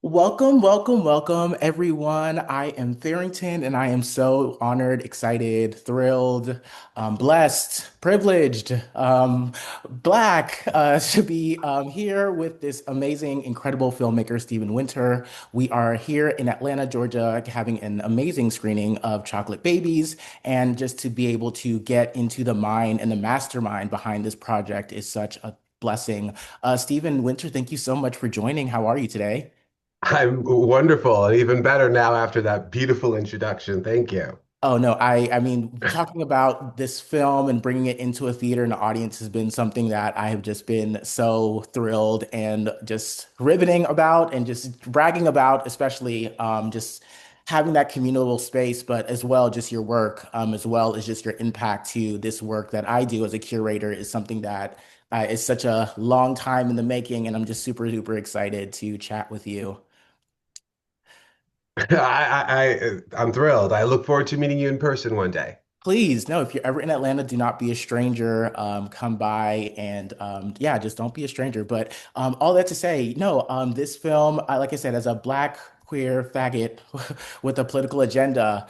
Welcome, welcome, welcome, everyone. I am Farrington, and I am so honored, excited, thrilled, blessed, privileged, black to be here with this amazing, incredible filmmaker, Stephen Winter. We are here in Atlanta, Georgia, having an amazing screening of Chocolate Babies, and just to be able to get into the mind and the mastermind behind this project is such a blessing. Stephen Winter, thank you so much for joining. How are you today? I'm wonderful and even better now after that beautiful introduction. Thank you. Oh no, I mean, talking about this film and bringing it into a theater and an audience has been something that I have just been so thrilled and just riveting about and just bragging about, especially just having that communal space, but as well just your work, as well as just your impact to this work that I do as a curator is something that is such a long time in the making, and I'm just super duper excited to chat with you. I'm thrilled. I look forward to meeting you in person one day. Please, no, if you're ever in Atlanta, do not be a stranger. Come by and yeah, just don't be a stranger. But all that to say, no, this film, like I said, as a black queer faggot with a political agenda,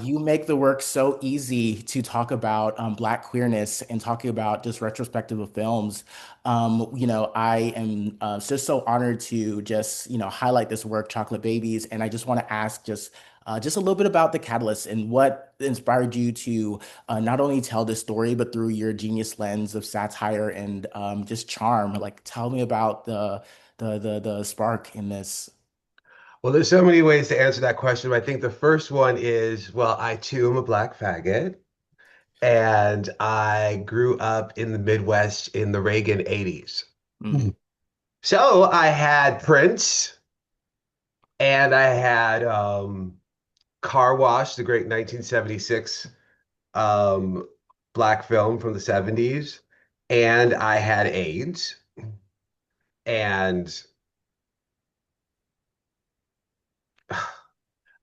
you make the work so easy to talk about black queerness and talking about just retrospective of films. I am just so honored to just, highlight this work, Chocolate Babies. And I just want to ask just a little bit about the catalyst and what inspired you to not only tell this story, but through your genius lens of satire and just charm. Like, tell me about the spark in this. Well, there's so many ways to answer that question. I think the first one is, well, I too am a black faggot, and I grew up in the Midwest in the Reagan 80s. Mm. So I had Prince and I had Car Wash, the great 1976 um, black film from the 70s, and I had AIDS. And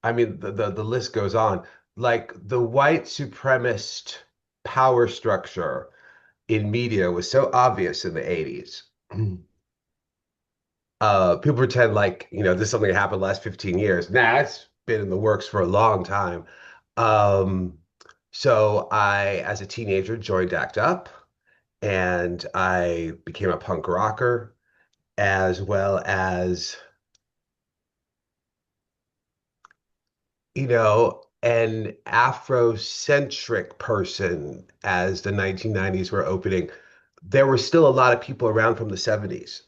I mean, the list goes on. Like the white supremacist power structure in media was so obvious in the 80s. People pretend like, this is something that happened the last 15 years. Nah, it's been in the works for a long time. Um, so I, as a teenager, joined ACT UP and I became a punk rocker as well as an Afrocentric person as the 1990s were opening. There were still a lot of people around from the 70s.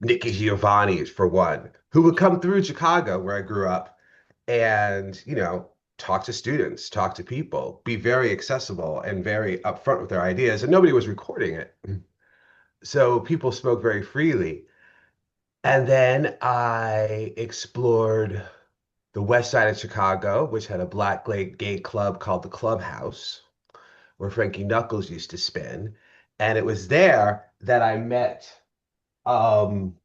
Nikki Giovanni, for one, who would come through Chicago, where I grew up, and, talk to students, talk to people, be very accessible and very upfront with their ideas. And nobody was recording it. So people spoke very freely. And then I explored the west side of Chicago, which had a black gay club called the Clubhouse, where Frankie Knuckles used to spin. And it was there that I met um,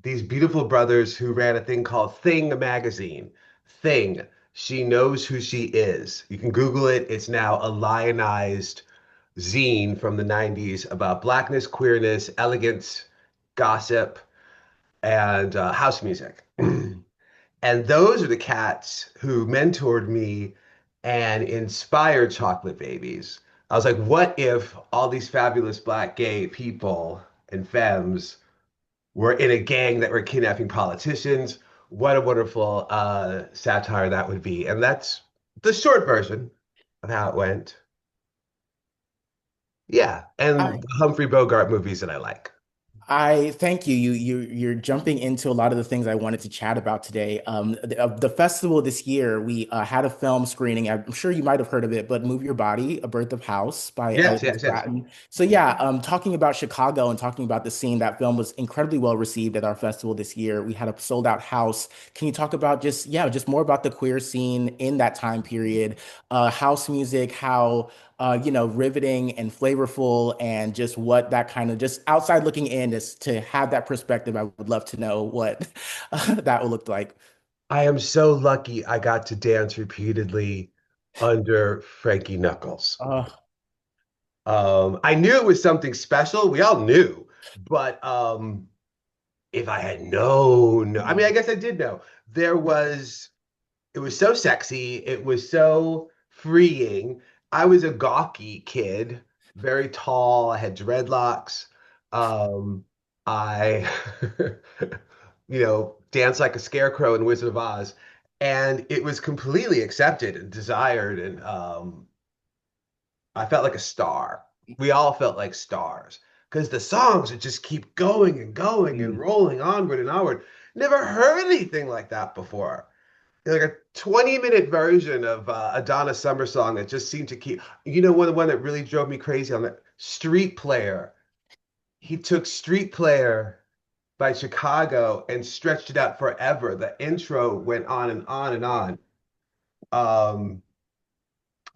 these beautiful brothers who ran a thing called Thing magazine. Thing. She knows who she is. You can Google it. It's now a lionized zine from the 90s about blackness, queerness, elegance, gossip, and house music. And those are the cats who mentored me and inspired Chocolate Babies. I was like, what if all these fabulous black gay people and femmes were in a gang that were kidnapping politicians? What a wonderful satire that would be. And that's the short version of how it went. Yeah. And the Humphrey Bogart movies that I like. I thank you. You're jumping into a lot of the things I wanted to chat about today. The festival this year, we had a film screening. I'm sure you might have heard of it, but "Move Your Body: A Birth of House" by Yes, Elliot yes, yes. Stratton. So yeah, talking about Chicago and talking about the scene, that film was incredibly well received at our festival this year. We had a sold out house. Can you talk about just more about the queer scene in that time period, house music, how riveting and flavorful, and just what that kind of just outside looking in is to have that perspective. I would love to know what that would look like. I am so lucky I got to dance repeatedly under Frankie Knuckles. Uh, I knew it was something special. We all knew, but if I had known, I mean, I Mm, guess I did know. There was, it was so sexy, it was so freeing. I was a gawky kid, very tall, I had dreadlocks. Um, I, danced like a scarecrow in Wizard of Oz. And it was completely accepted and desired. And I felt like a star. We all felt like stars because the songs would just keep going and going and mm, rolling onward and onward. Never heard anything like that before. Like a 20-minute version of a Donna Summer song that just seemed to keep, one that really drove me crazy on that Street Player. He took Street Player by Chicago and stretched it out forever. The intro went on and on and on. Um,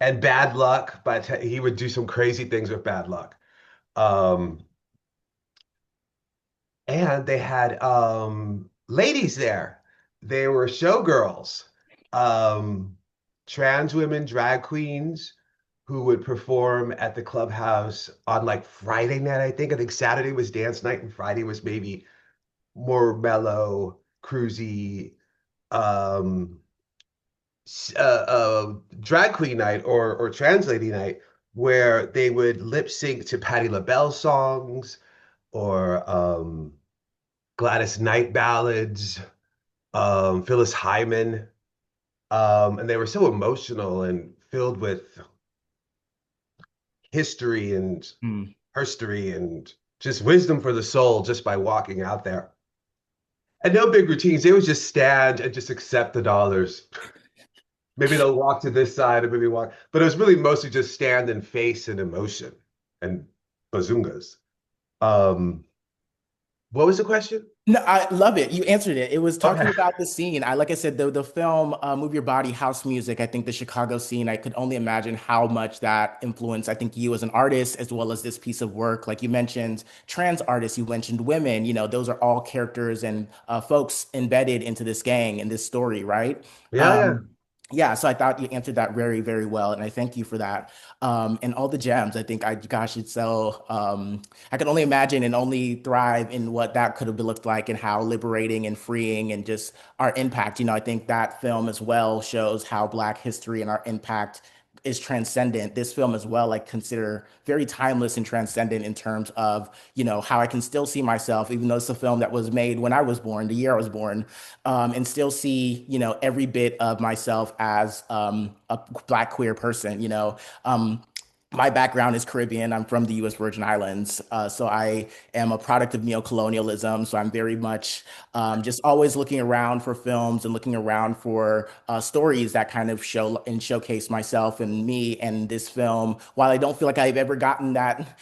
and Bad Luck, but he would do some crazy things with Bad Luck. Um, and they had ladies there. They were showgirls, um, trans women, drag queens who would perform at the clubhouse on like Friday night, I think. I think Saturday was dance night and Friday was maybe more mellow, cruisy, um, drag queen night or trans lady night where they would lip sync to Patti LaBelle songs or Gladys Knight ballads, Phyllis Hyman. And they were so emotional and filled with history and mm. herstory and just wisdom for the soul just by walking out there. And no big routines. They would just stand and just accept the dollars. Maybe they'll walk to this side or maybe walk, but it was really mostly just stand and face and emotion and bazungas. Um, what was the question? No, I love it. You answered it. It was talking Okay. about the scene. Like I said, the film Move Your Body, House Music, I think the Chicago scene, I could only imagine how much that influenced, I think, you as an artist, as well as this piece of work. Like you mentioned, trans artists, you mentioned women, those are all characters and folks embedded into this gang and this story, right? Yeah, yeah. Yeah, so I thought you answered that very, very well, and I thank you for that. And all the gems, I think, gosh, it's so, I can only imagine and only thrive in what that could have looked like and how liberating and freeing and just our impact. I think that film as well shows how Black history and our impact is transcendent. This film as well, I consider very timeless and transcendent in terms of, how I can still see myself, even though it's a film that was made when I was born, the year I was born, and still see, every bit of myself as a Black queer person. My background is Caribbean. I'm from the U.S. Virgin Islands. So I am a product of neocolonialism. So I'm very much just always looking around for films and looking around for stories that kind of show and showcase myself and me. And this film, while I don't feel like I've ever gotten that,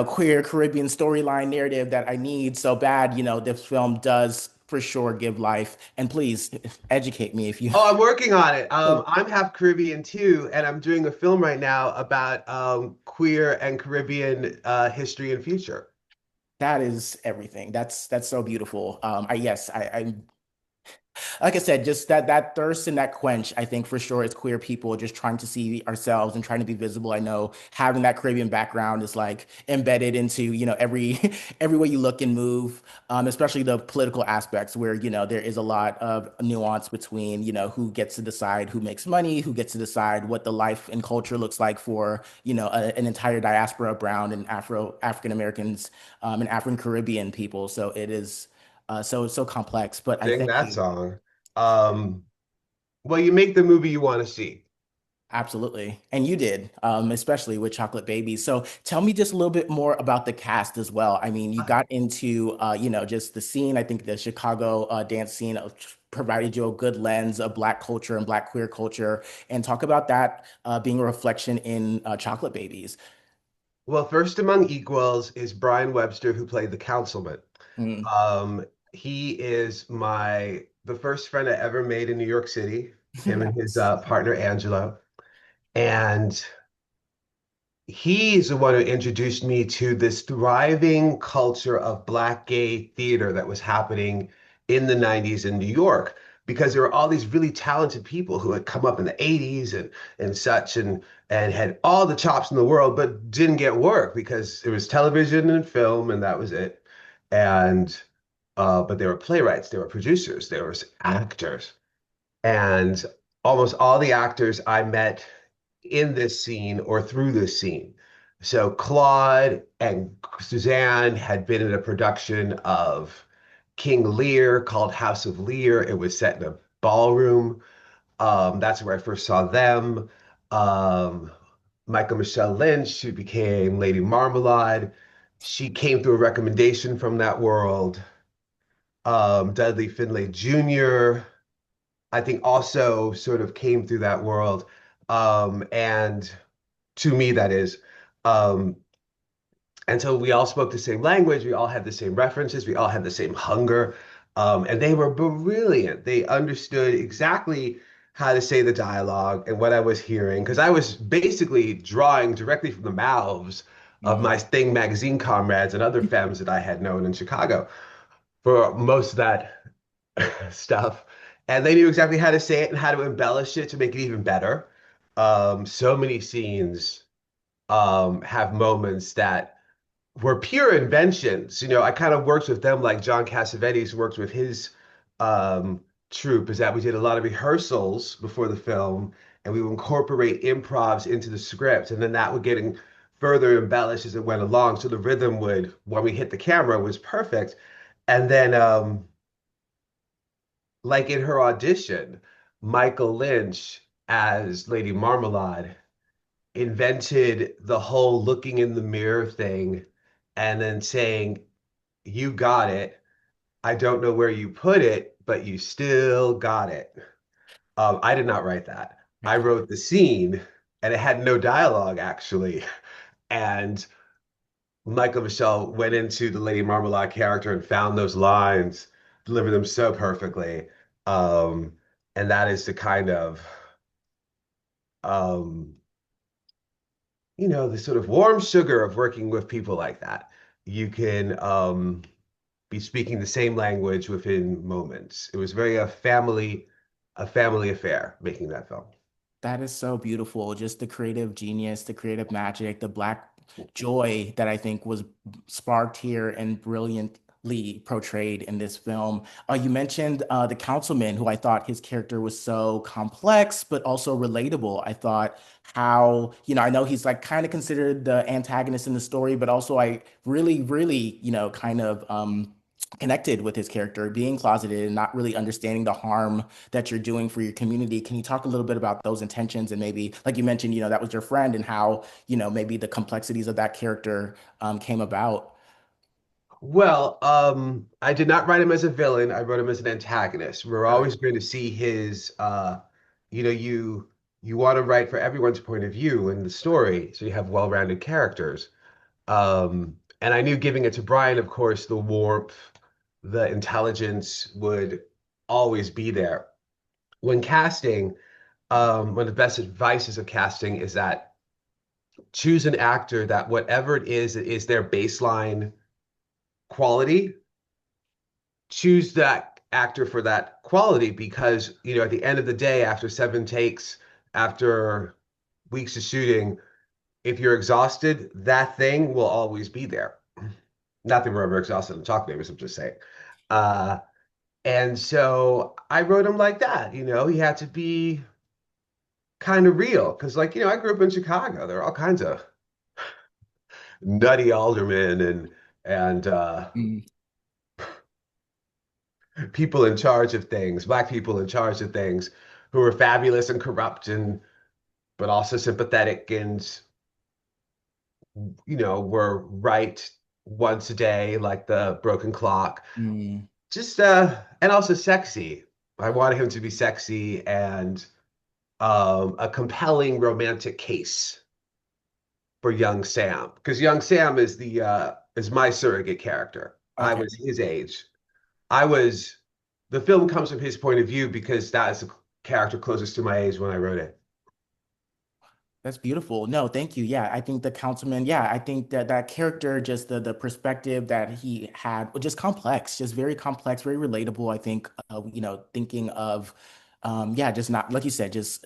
queer Caribbean storyline narrative that I need so bad, this film does for sure give life. And please educate me if you. Oh, I'm working on it. I'm half Caribbean too, and I'm doing a film right now about queer and Caribbean history and future. That is everything. That's so beautiful. I yes, I like I said, just that thirst and that quench, I think for sure as queer people just trying to see ourselves and trying to be visible. I know having that Caribbean background is like embedded into, every every way you look and move, especially the political aspects where, there is a lot of nuance between, who gets to decide who makes money, who gets to decide what the life and culture looks like for, an entire diaspora of brown and African Americans, and African Caribbean people. So it is so complex, but I Sing thank that you. song. Um, well, you make the movie you want to see. Absolutely. And you did, especially with Chocolate Baby. So tell me just a little bit more about the cast as well. I mean, you got into, just the scene. I think the Chicago dance scene provided you a good lens of Black culture and Black queer culture. And talk about that being a reflection in Chocolate Babies. Well, first among equals is Brian Webster, who played the councilman. Mm, He is the first friend I ever made in New York City, him and his nice. partner Angelo. And he's the one who introduced me to this thriving culture of Black gay theater that was happening in the 90s in New York because there were all these really talented people who had come up in the 80s and such and had all the chops in the world but didn't get work because it was television and film and that was it. And but they were playwrights, they were producers, there was actors. And almost all the actors I met in this scene or through this scene. So Claude and Suzanne had been in a production of King Lear called House of Lear. It was set in a ballroom. That's where I first saw them. Um, Michael Michelle Lynch, who became Lady Marmalade, she came through a recommendation from that world. Dudley Finlay Jr., I think also sort of came through that world. And to me, that is. Um, and so we all spoke the same language. We all had the same references. We all had the same hunger. And they were brilliant. They understood exactly how to say the dialogue and what I was hearing, because I was basically drawing directly from the mouths of Mm. my Thing magazine comrades and other femmes that I had known in Chicago for most of that stuff. And they knew exactly how to say it and how to embellish it to make it even better. So many scenes have moments that were pure inventions. You know, I kind of worked with them like John Cassavetes worked with his um, troupe, is that we did a lot of rehearsals before the film and we would incorporate improvs into the script. And then that would get further embellished as it went along. So the rhythm would, when we hit the camera, was perfect. And then, like in her audition, Michael Lynch as Lady Marmalade invented the whole looking in the mirror thing and then saying, "You got it. I don't know where you put it, but you still got it." I did not write that. I wrote the scene and it had no dialogue actually. And Michael Michelle went into the Lady Marmalade character and found those lines, delivered them so perfectly. Um, and that is the kind of um, the sort of warm sugar of working with people like that. You can be speaking the same language within moments. It was very a family affair making that film. That is so beautiful. Just the creative genius, the creative magic, the black joy that I think was sparked here and brilliantly portrayed in this film. You mentioned the councilman, who I thought his character was so complex, but also relatable. I thought how, I know he's like kind of considered the antagonist in the story, but also I really, really, kind of connected with his character, being closeted and not really understanding the harm that you're doing for your community. Can you talk a little bit about those intentions and maybe, like you mentioned, that was your friend and how, maybe the complexities of that character came about? Well, I did not write him as a villain. I wrote him as an antagonist. We're Okay. always going to see his, you know, you want to write for everyone's point of view in the story, so you have well-rounded characters. And I knew giving it to Brian, of course, the warmth, the intelligence would always be there. When casting, one of the best advices of casting is that choose an actor that whatever it is their baseline quality, choose that actor for that quality because, at the end of the day, after 7 takes, after weeks of shooting, if you're exhausted, that thing will always be there. Not that we're ever exhausted in talk neighbors, I'm just saying. Uh, and so I wrote him like that, he had to be kind of real because, like, I grew up in Chicago. There are all kinds of nutty aldermen and Mm, people in charge of things, black people in charge of things who were fabulous and corrupt and but also sympathetic and were right once a day like the broken clock. mm, Just and also sexy. I wanted him to be sexy and a compelling romantic case for young Sam because young Sam is my surrogate character. I okay. was his age. I was the film comes from his point of view because that is the character closest to my age when I wrote it. That's beautiful. No, thank you. Yeah, I think the councilman, yeah, I think that that character, just the perspective that he had, was just complex, just very complex, very relatable. I think, thinking of, yeah, just not like you said, just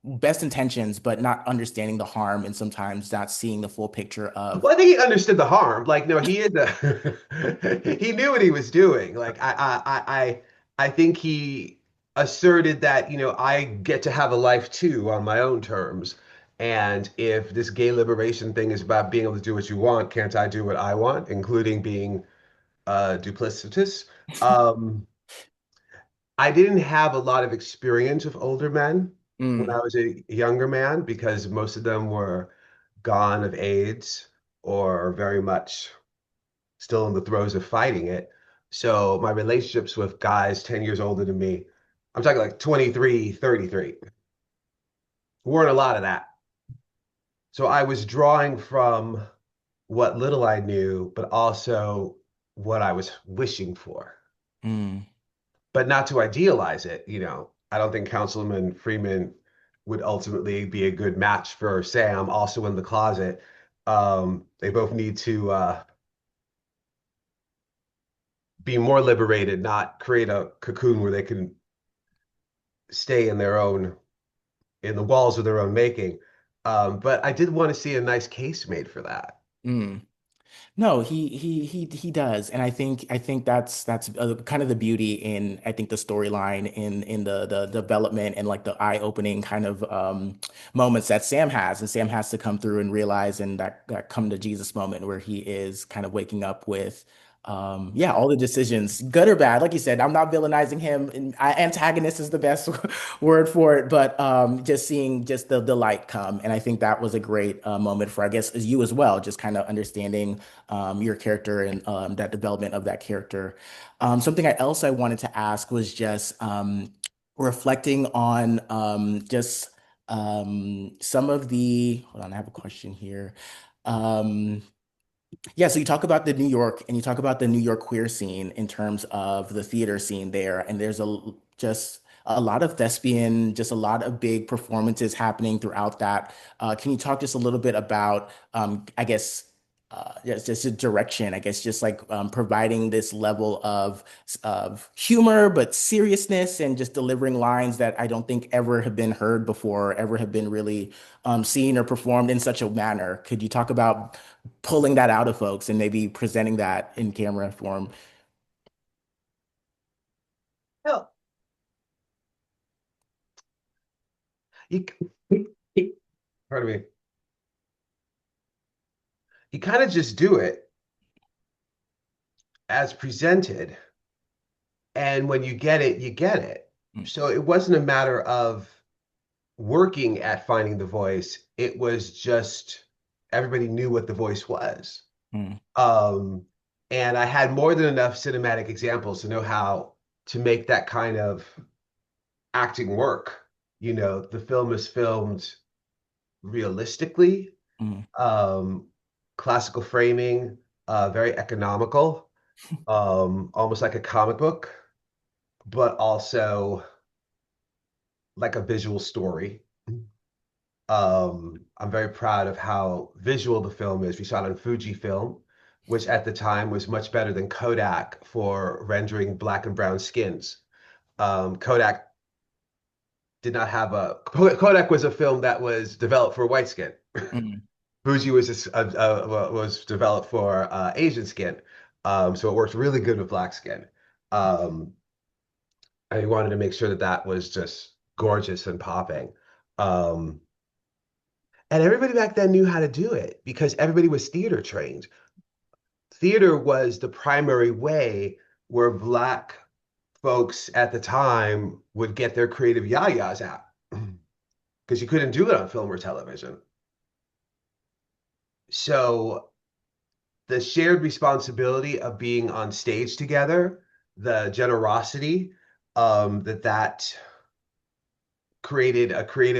best intentions, but not understanding the harm and sometimes not seeing the full picture of. Well, I think he understood the harm. Like, no, he had the he knew what he was doing. Like, I think he asserted that, I get to have a life too on my own terms. And if this gay liberation thing is about being able to do what you want, can't I do what I want, including being duplicitous? Um, I didn't have a lot of experience with older men when I Mm, was a younger man because most of them were gone of AIDS or very much still in the throes of fighting it. So my relationships with guys 10 years older than me, I'm talking like 23, 33, weren't a lot of that. So I was drawing from what little I knew, but also what I was wishing for. mm, But not to idealize it, I don't think Councilman Freeman would ultimately be a good match for Sam, also in the closet. They both need to be more liberated, not create a cocoon where they can stay in the walls of their own making. But I did want to see a nice case made for that. mm. No, he does, and I think that's kind of the beauty in I think the storyline in the development and like the eye-opening kind of moments that Sam has, and Sam has to come through and realize and that come to Jesus moment where he is kind of waking up with yeah, all the decisions, good or bad. Like you said, I'm not villainizing him, and antagonist is the best word for it, but just seeing just the light come, and I think that was a great moment for I guess as you as well, just kind of understanding your character and that development of that character. Something else I wanted to ask was just reflecting on just some of the, hold on, I have a question here. Um, yeah, so you talk about the New York and you talk about the New York queer scene in terms of the theater scene there, and there's just a lot of thespian, just a lot of big performances happening throughout that. Can you talk just a little bit about, I guess, just a direction, I guess, just like providing this level of humor, but seriousness, and just delivering lines that I don't think ever have been heard before, ever have been really seen or performed in such a manner. Could you talk about pulling that out of folks and maybe presenting that in camera form? Hell, you, pardon me, you kind of just do it as presented. And when you get it, you get it. Mm, So it wasn't a matter of working at finding the voice. It was just everybody knew what the voice was. mm, Um, and I had more than enough cinematic examples to know how to make that kind of acting work. The film is filmed realistically, mm, um, classical framing, very economical, almost like a comic book, but also like a visual story. I'm very proud of how visual the film is. We shot on Fujifilm, which at the time was much better than Kodak for rendering black and brown skins. Kodak did not have a Kodak was a film that was developed for white skin. mm, Fuji was developed for Asian skin, so it worked really good with black skin. Um, I wanted to make sure that that was just gorgeous and popping. Um, And everybody back then knew how to do it because everybody was theater trained. Theater was the primary way where Black folks at the time would get their creative yayas out because you couldn't do it on film or television. So the shared responsibility of being on stage together, the generosity that created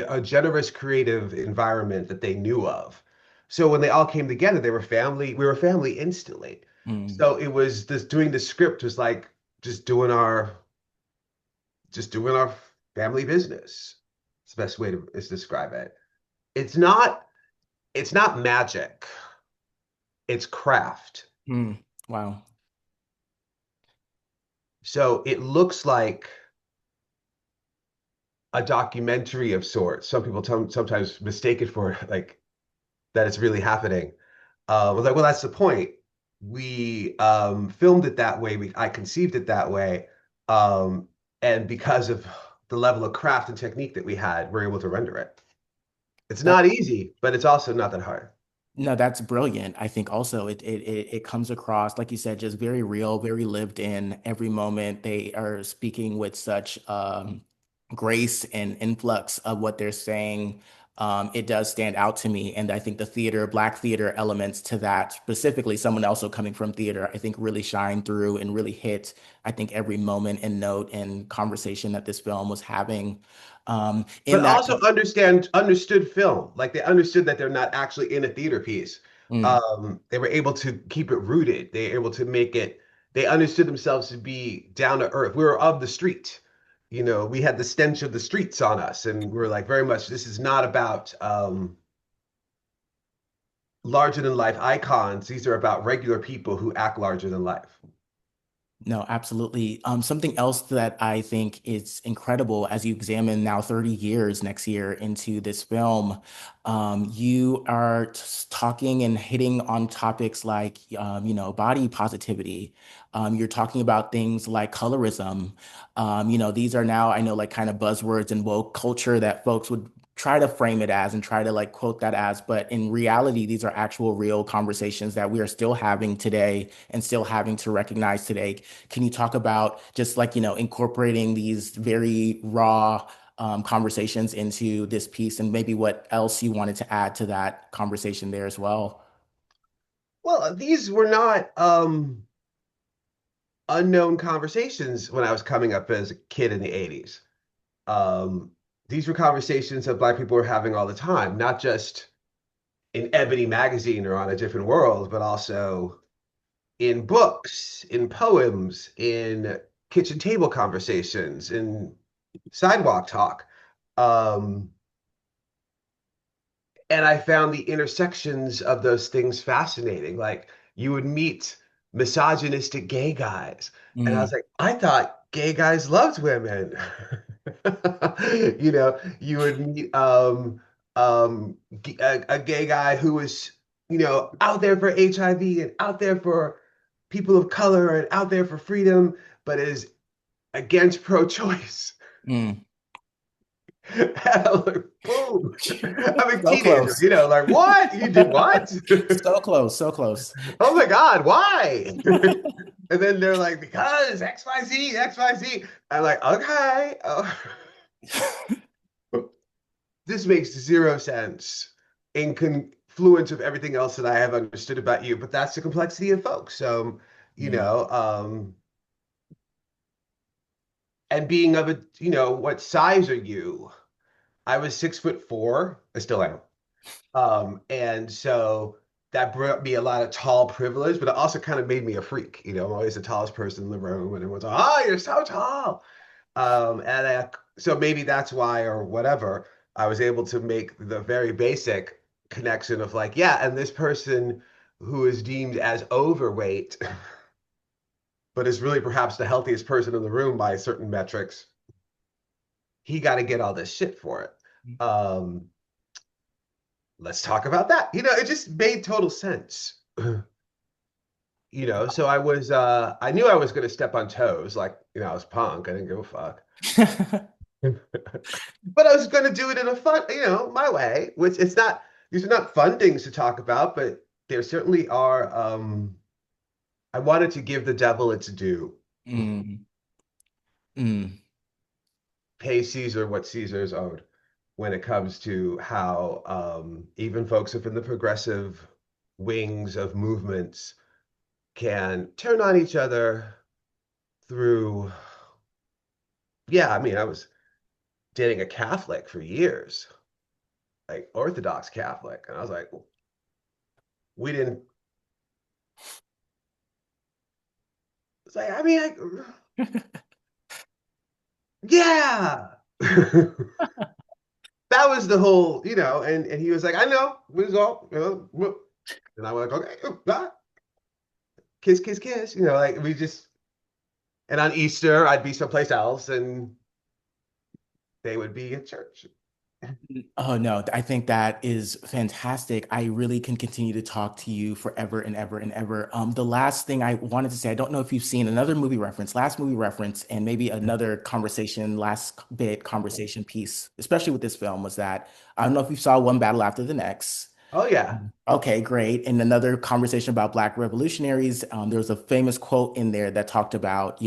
a generous creative environment that they knew of. So when they all came together, they were family. We were family instantly. mm, So it was this doing the script was like just doing our just doing our family business. It's the best way to is describe it. It's not it's not magic. It's craft. mm. Wow. So it looks like a documentary of sorts. Some people sometimes mistake it for like that it's really happening. I was like, well, that's the point. We filmed it that way. I conceived it that way. Um, and because of the level of craft and technique that we had, we're able to render it. It's That not easy, but it's also not that hard. No, that's brilliant. I think also it comes across, like you said, just very real, very lived in. Every moment they are speaking with such grace and influx of what they're saying. It does stand out to me. And I think the theater, Black theater elements to that, specifically someone also coming from theater, I think really shine through and really hit, I think, every moment and note and conversation that this film was having. In But that, also understood film. Like they understood that they're not actually in a theater piece. Mm, They were able to keep it rooted. They were able to make it, they understood themselves to be down to earth. We were of the street. You know, we had the stench of the streets on us, and we are like very much, this is not about larger than life icons. These are about regular people who act larger than life. No, absolutely. Something else that I think is incredible as you examine now 30 years next year into this film, you are talking and hitting on topics like, body positivity. You're talking about things like colorism. These are now, I know, like kind of buzzwords in woke culture that folks would try to frame it as and try to like quote that as, but in reality, these are actual real conversations that we are still having today and still having to recognize today. Can you talk about just like, incorporating these very raw conversations into this piece and maybe what else you wanted to add to that conversation there as well? Well, these were not unknown conversations when I was coming up as a kid in the 80s. Um, these were conversations that Black people were having all the time, not just in Ebony magazine or on A Different World, but also in books, in poems, in kitchen table conversations, in sidewalk talk. Um, and I found the intersections of those things fascinating. Like you would meet misogynistic gay guys, and I was Mm, like, I thought gay guys loved women. You would meet a gay guy who was, out there for HIV and out there for people of color and out there for freedom, but is against pro-choice. mm. And I'm like, boom. I'm a So teenager, close. like, what? You did what? So close, so close. Oh my God, why? And then they're like, because XYZ, XYZ. I'm like, okay. Oh. This makes zero sense in confluence of everything else that I have understood about you, but that's the complexity of folks. So, you Mm, know, and being of a, what size are you? I was 6'4". I still am. And so that brought me a lot of tall privilege, but it also kind of made me a freak. I'm always the tallest person in the room, and everyone's like, "Oh, you're so tall." So maybe that's why, or whatever, I was able to make the very basic connection of like, yeah, and this person who is deemed as overweight, but is really perhaps the healthiest person in the room by certain metrics, he got to get all this shit for it. Um, let's talk about that. It just made total sense. So I knew I was going to step on toes. Like, I was punk. I didn't give a fuck. But I was going to do it in a fun, my way, which it's not, these are not fun things to talk about, but there certainly are. I wanted to give the devil its due. mm, mm, Pay Caesar what Caesar's owed when it comes to how even folks within the progressive wings of movements can turn on each other through, yeah, I mean, I was dating a Catholic for years, like Orthodox Catholic. And I was like, we didn't, it's like, I mean, yeah. That was the whole, and he was like, I know, we was all, and I was like, okay, kiss, kiss, kiss, like we just, and on Easter, I'd be someplace else. And they would be at church. Oh no, I think that is fantastic. I really can continue to talk to you forever and ever and ever. The last thing I wanted to say, I don't know if you've seen another movie reference, last movie reference, and maybe another conversation, last bit conversation piece, especially with this film, was that I don't know if you saw One Battle After the Next. Oh yeah. Okay, great. In another conversation about Black revolutionaries, there was a famous quote in there that talked about,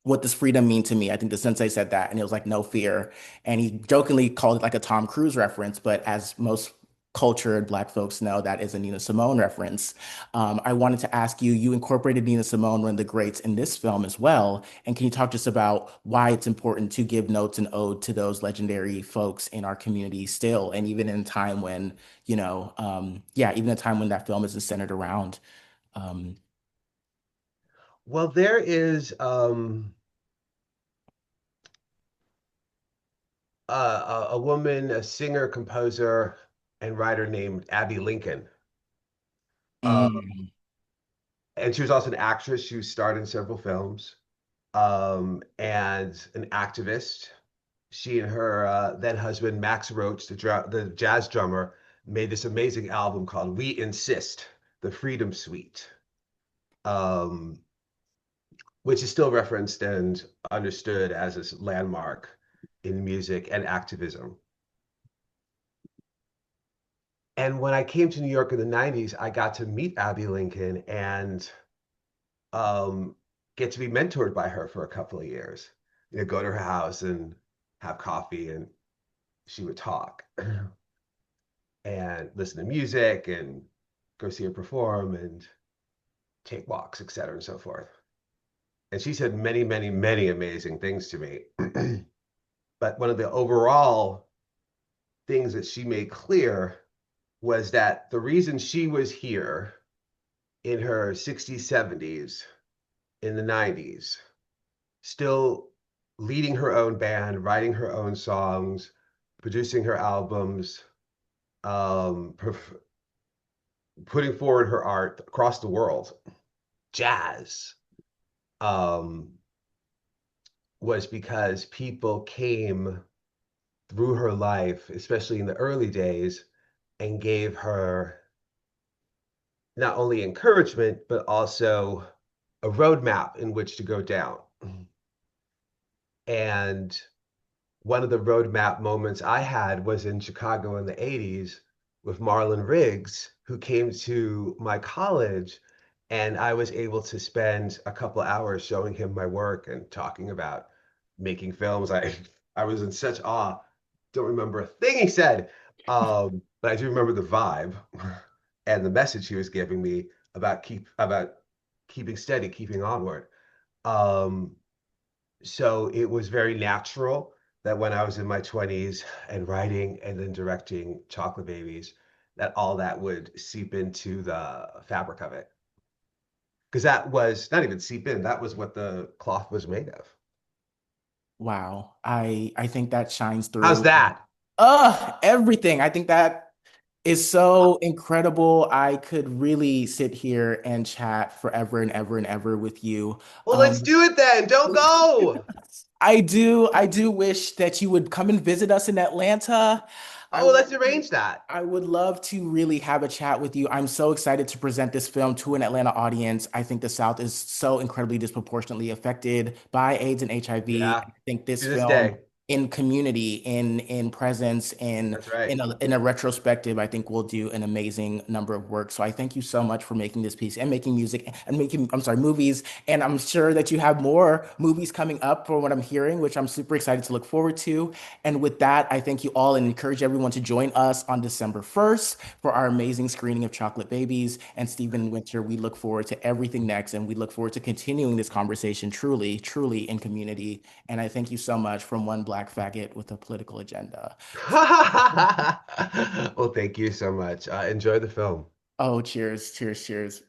what does freedom mean to me? I think the sensei said that, and it was like no fear. And he jokingly called it like a Tom Cruise reference, but as most cultured Black folks know, that is a Nina Simone reference. I wanted to ask you, you incorporated Nina Simone, one of the greats, in this film as well. And can you talk to us about why it's important to give notes and ode to those legendary folks in our community still, and even in a time when yeah, even a time when that film isn't centered around. Um, Well, there is a woman, a singer, composer, and writer named Abby Lincoln. Uh, mm, and she was also an actress. She starred in several films, and an activist. She and her then husband, Max Roach, the jazz drummer, made this amazing album called We Insist, the Freedom Suite, um, which is still referenced and understood as a landmark in music and activism. And when I came to New York in the 90s, I got to meet Abby Lincoln and um, get to be mentored by her for a couple of years. Go to her house and have coffee, and she would talk and listen to music and go see her perform and take walks, et cetera, and so forth. And she said many, many, many amazing things to me. But one of the overall things that she made clear was that the reason she was here in her 60s, 70s, in the 90s, still leading her own band, writing her own songs, producing her albums, um, putting forward her art across the world, jazz, um, was because people came through her life, especially in the early days, and gave her not only encouragement, but also a roadmap in which to go down. And one of the roadmap moments I had was in Chicago in the 80s with Marlon Riggs, who came to my college. And I was able to spend a couple hours showing him my work and talking about making films. I was in such awe. Don't remember a thing he said, but I do remember the vibe and the message he was giving me about keeping steady, keeping onward. Um, so it was very natural that when I was in my 20s and writing and then directing Chocolate Babies, that all that would seep into the fabric of it. Because that was not even seep in, that was what the cloth was made of. wow, I think that shines How's through. that? Everything. I think that is so incredible. I could really sit here and chat forever and ever and ever with you. Well, let's Um, do it then. Don't go. I do wish that you would come and visit us in Atlanta. I Oh, would let's arrange that. I would love to really have a chat with you. I'm so excited to present this film to an Atlanta audience. I think the South is so incredibly disproportionately affected by AIDS and HIV. Yeah, I think this to this film day. in community, in presence, That's right. in a retrospective, I think will do an amazing number of work. So I thank you so much for making this piece and making music and making, I'm sorry, movies. And I'm sure that you have more movies coming up from what I'm hearing, which I'm super excited to look forward to. And with that, I thank you all and encourage everyone to join us on December 1st for our amazing screening of Chocolate Babies and Stephen Winter. We look forward to everything next, and we look forward to continuing this conversation truly, truly in community. And I thank you so much from one Black faggot with a political agenda. Well, thank you so much. Enjoy the film. Oh, cheers, cheers, cheers.